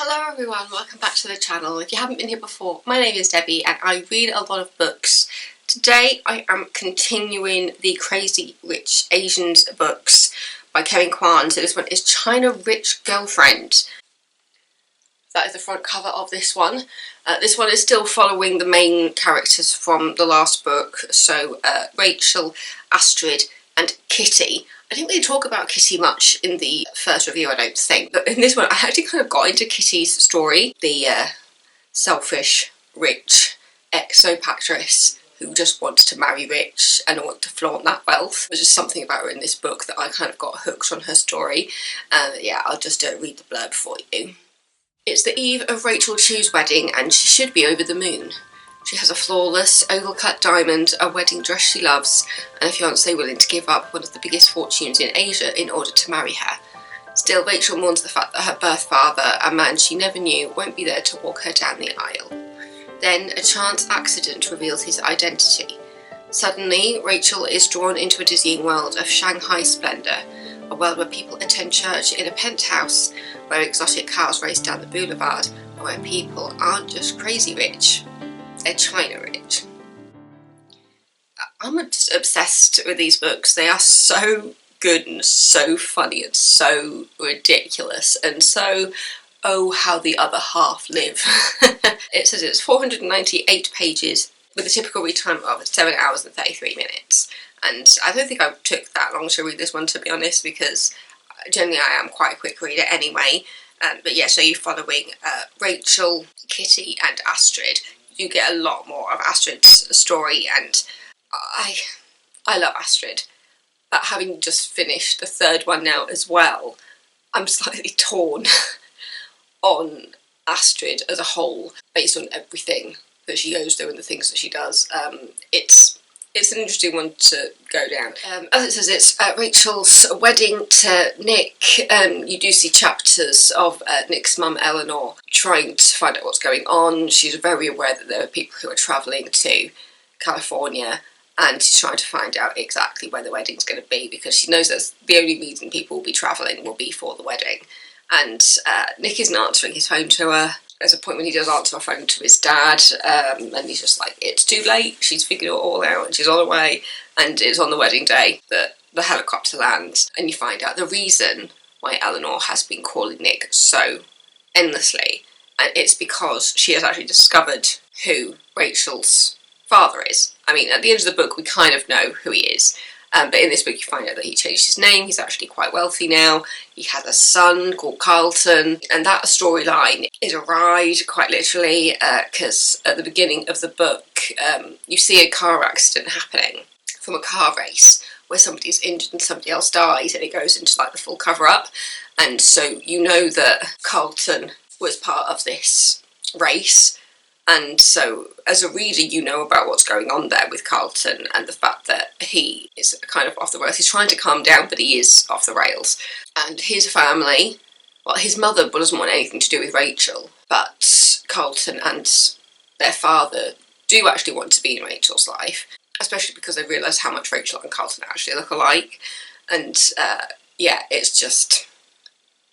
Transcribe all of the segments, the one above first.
Hello everyone, welcome back to the channel. If you haven't been here before, my name is Debbie and I read a lot of books. Today I am continuing the Crazy Rich Asians books by Kevin Kwan. So this one is China Rich Girlfriend. That is the front cover of this one. This one is still following the main characters from the last book. So Rachel, Astrid and Kitty. I didn't really talk about Kitty much in the first review, I don't think, but in this one I actually kind of got into Kitty's story. The selfish, rich ex-soap actress who just wants to marry rich and want to flaunt that wealth. There's just something about her in this book that I kind of got hooked on her story. Yeah, I'll just read the blurb for you. It's the eve of Rachel Chu's wedding and she should be over the moon. She has a flawless, oval-cut diamond, a wedding dress she loves, and a fiancé willing to give up one of the biggest fortunes in Asia in order to marry her. Still, Rachel mourns the fact that her birth father, a man she never knew, won't be there to walk her down the aisle. Then, a chance accident reveals his identity. Suddenly, Rachel is drawn into a dizzying world of Shanghai splendour, a world where people attend church in a penthouse, where exotic cars race down the boulevard, and where people aren't just crazy rich. They're China rich. I'm just obsessed with these books. They are so good and so funny and so ridiculous and so, oh, how the other half live. It says it's 498 pages with a typical read time of 7 hours and 33 minutes. And I don't think I took that long to read this one, to be honest, because generally I am quite a quick reader anyway. But yeah, so you're following Rachel, Kitty and Astrid. You get a lot more of Astrid's story, and I love Astrid. But having just finished the third one now as well, I'm slightly torn on Astrid as a whole, based on everything that she goes through and the things that she does. It's an interesting one to go down. As it says, it's Rachel's wedding to Nick. You do see chapters of Nick's mum, Eleanor, trying to find out what's going on. She's very aware that there are people who are travelling to California, and she's trying to find out exactly where the wedding's going to be, because she knows that the only reason people will be travelling will be for the wedding. And Nick isn't answering his phone to her. There's a point when he does answer a phone to his dad, and he's just like, it's too late, she's figured it all out and she's on her way, and it's on the wedding day that the helicopter lands, and you find out the reason why Eleanor has been calling Nick so endlessly, and it's because she has actually discovered who Rachel's father is. I mean, at the end of the book we kind of know who he is, but in this book you find out that he changed his name. He's actually quite wealthy now. He has a son called Carlton, and that storyline is a ride, quite literally, because at the beginning of the book you see a car accident happening from a car race where somebody's injured and somebody else dies, and it goes into like the full cover-up, and so you know that Carlton was part of this race. And so, as a reader, you know about what's going on there with Carlton and the fact that he is kind of off the rails. He's trying to calm down, but he is off the rails. And his family, well, his mother doesn't want anything to do with Rachel, but Carlton and their father do actually want to be in Rachel's life, especially because they realise how much Rachel and Carlton actually look alike. And yeah, it's just...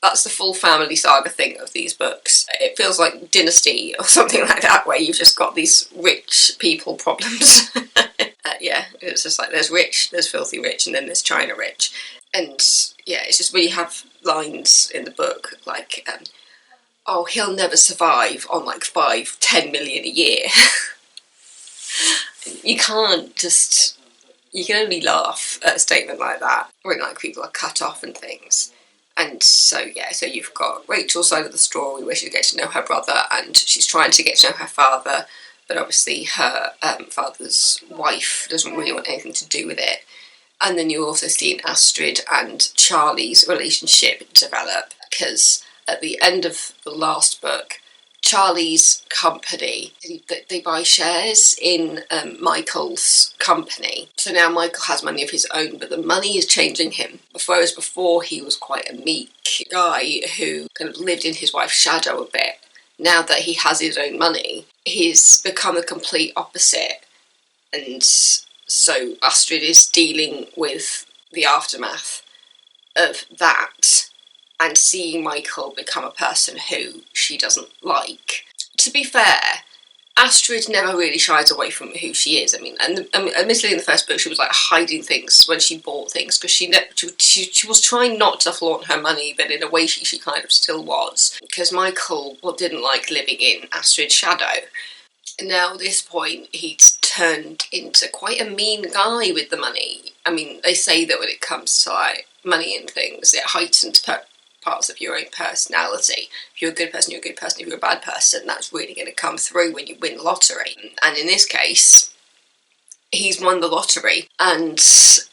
that's the full family saga thing of these books. It feels like Dynasty or something like that, where you've just got these rich people problems. Yeah, it's just like there's rich, there's filthy rich, and then there's China rich. And yeah, it's just when you have lines in the book like, oh, he'll never survive on like 5-10 million a year. You can't just... you can only laugh at a statement like that, when like people are cut off and things. And so, yeah, so you've got Rachel's side of the story where she gets to know her brother and she's trying to get to know her father, but obviously her father's wife doesn't really want anything to do with it. And then you also see in Astrid and Charlie's relationship develop, because at the end of the last book, Charlie's company, they buy shares in Michael's company. So now Michael has money of his own, but the money is changing him. Whereas before he was quite a meek guy who kind of lived in his wife's shadow a bit. Now that he has his own money, he's become the complete opposite. And so Astrid is dealing with the aftermath of that. and seeing Michael become a person who she doesn't like. To be fair, Astrid never really shies away from who she is. I mean, admittedly in the first book she was like hiding things when she bought things, because she was trying not to flaunt her money, but in a way she kind of still was, because Michael didn't like living in Astrid's shadow. Now at this point he'd turned into quite a mean guy with the money. I mean, they say that when it comes to like money and things, it heightens parts of your own personality. If you're a good person, you're a good person. If you're a bad person, that's really going to come through when you win the lottery. And in this case, he's won the lottery, and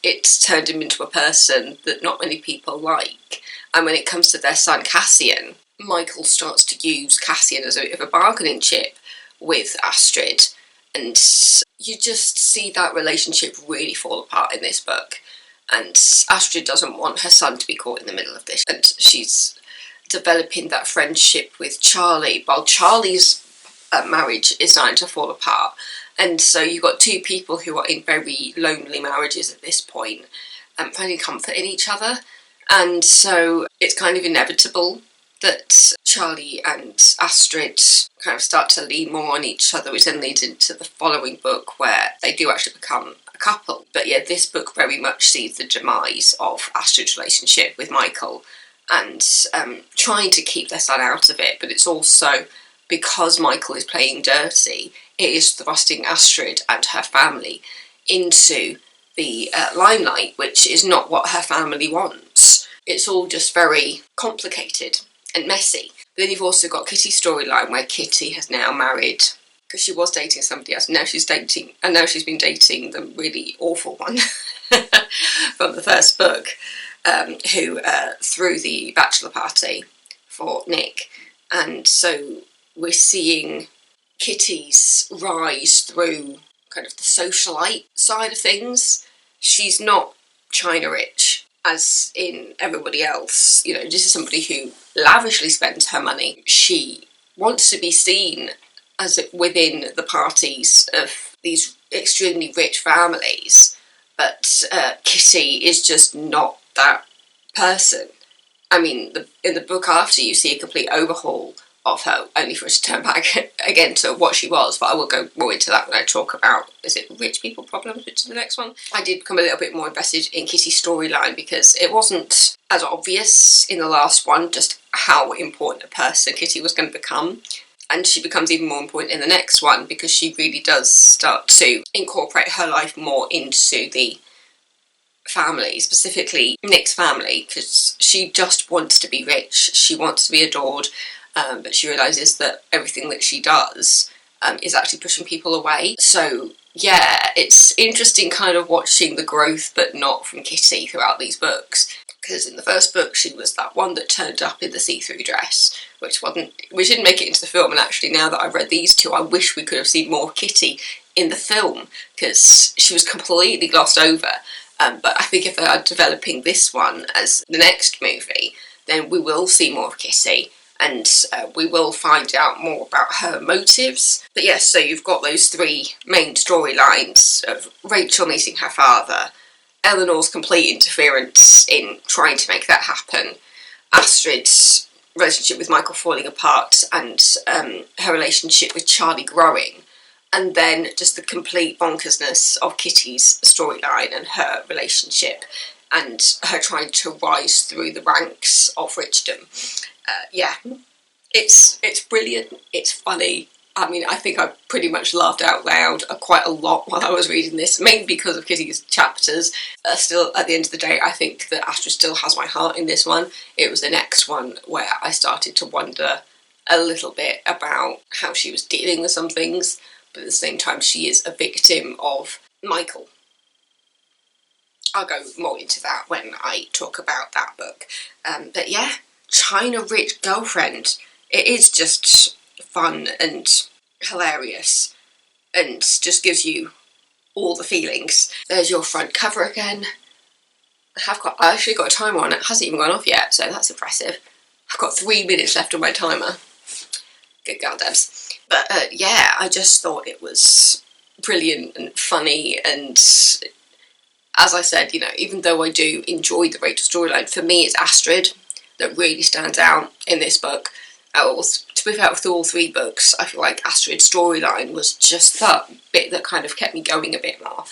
it's turned him into a person that not many people like. And when it comes to their son Cassian, Michael starts to use Cassian as a bit of a bargaining chip with Astrid, and you just see that relationship really fall apart in this book. And Astrid doesn't want her son to be caught in the middle of this, and she's developing that friendship with Charlie, while Charlie's marriage is starting to fall apart. And so you've got two people who are in very lonely marriages at this point, finding comfort in each other. And so it's kind of inevitable that Charlie and Astrid kind of start to lean more on each other, which then leads into the following book where they do actually become a couple. But yeah, this book very much sees the demise of Astrid's relationship with Michael, and trying to keep their son out of it. But it's also because Michael is playing dirty, it is thrusting Astrid and her family into the limelight, which is not what her family wants. It's all just very complicated and messy. Then you've also got Kitty's storyline, where Kitty has now married, because she was dating somebody else, and now she's been dating the really awful one from the first book, who threw the bachelor party for Nick. And so we're seeing Kitty's rise through kind of the socialite side of things. She's not China rich, as in everybody else. You know, this is somebody who lavishly spends her money. She wants to be seen as within the parties of these extremely rich families, but Kitty is just not that person. I mean, in the book after, you see a complete overhaul of her, only for her to turn back again to what she was, but I will go more into that when I talk about, is it rich people problems, which is the next one. I did become a little bit more invested in Kitty's storyline, because it wasn't as obvious in the last one just how important a person Kitty was going to become, and she becomes even more important in the next one, because she really does start to incorporate her life more into the family, specifically Nick's family, because she just wants to be rich, she wants to be adored, but she realises that everything that she does is actually pushing people away. So yeah, it's interesting kind of watching the growth, but not from Kitty, throughout these books. Because in the first book she was that one that turned up in the see-through dress, which didn't make it into the film. And actually, now that I've read these two, I wish we could have seen more of Kitty in the film, because she was completely glossed over. But I think if they are developing this one as the next movie, then we will see more of Kitty, and we will find out more about her motives. But yes, so you've got those three main storylines of Rachel meeting her father, Eleanor's complete interference in trying to make that happen, Astrid's relationship with Michael falling apart, and her relationship with Charlie growing, and then just the complete bonkersness of Kitty's storyline and her relationship, and her trying to rise through the ranks of richdom. Yeah, it's brilliant, it's funny. I mean, I think I pretty much laughed out loud quite a lot while I was reading this, mainly because of Kitty's chapters. Still, at the end of the day, I think that Astrid still has my heart in this one. It was the next one where I started to wonder a little bit about how she was dealing with some things, but at the same time she is a victim of Michael. I'll go more into that when I talk about that book. But yeah, China Rich Girlfriend. It is just fun and hilarious, and just gives you all the feelings. There's your front cover again. I actually got a timer on it. It hasn't even gone off yet, so that's impressive. I've got 3 minutes left on my timer. Good girl, Debs. But yeah, I just thought it was brilliant and funny, and as I said, you know, even though I do enjoy the Rachel storyline, for me it's Astrid. that really stands out in this book. To be fair, with all 3 books, I feel like Astrid's storyline was just that bit that kind of kept me going a bit more.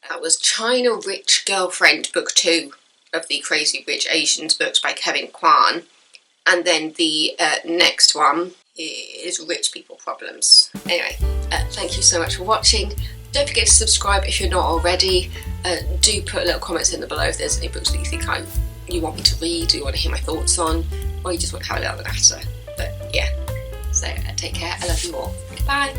That was China Rich Girlfriend, book 2 of the Crazy Rich Asians books by Kevin Kwan. And then the next one is Rich People Problems. Anyway, thank you so much for watching. Don't forget to subscribe if you're not already. Do put little comments in the below if there's any books that you think you want me to read, or you want to hear my thoughts on, or you just want to have a little natter. But yeah, so take care. I love you all. Goodbye.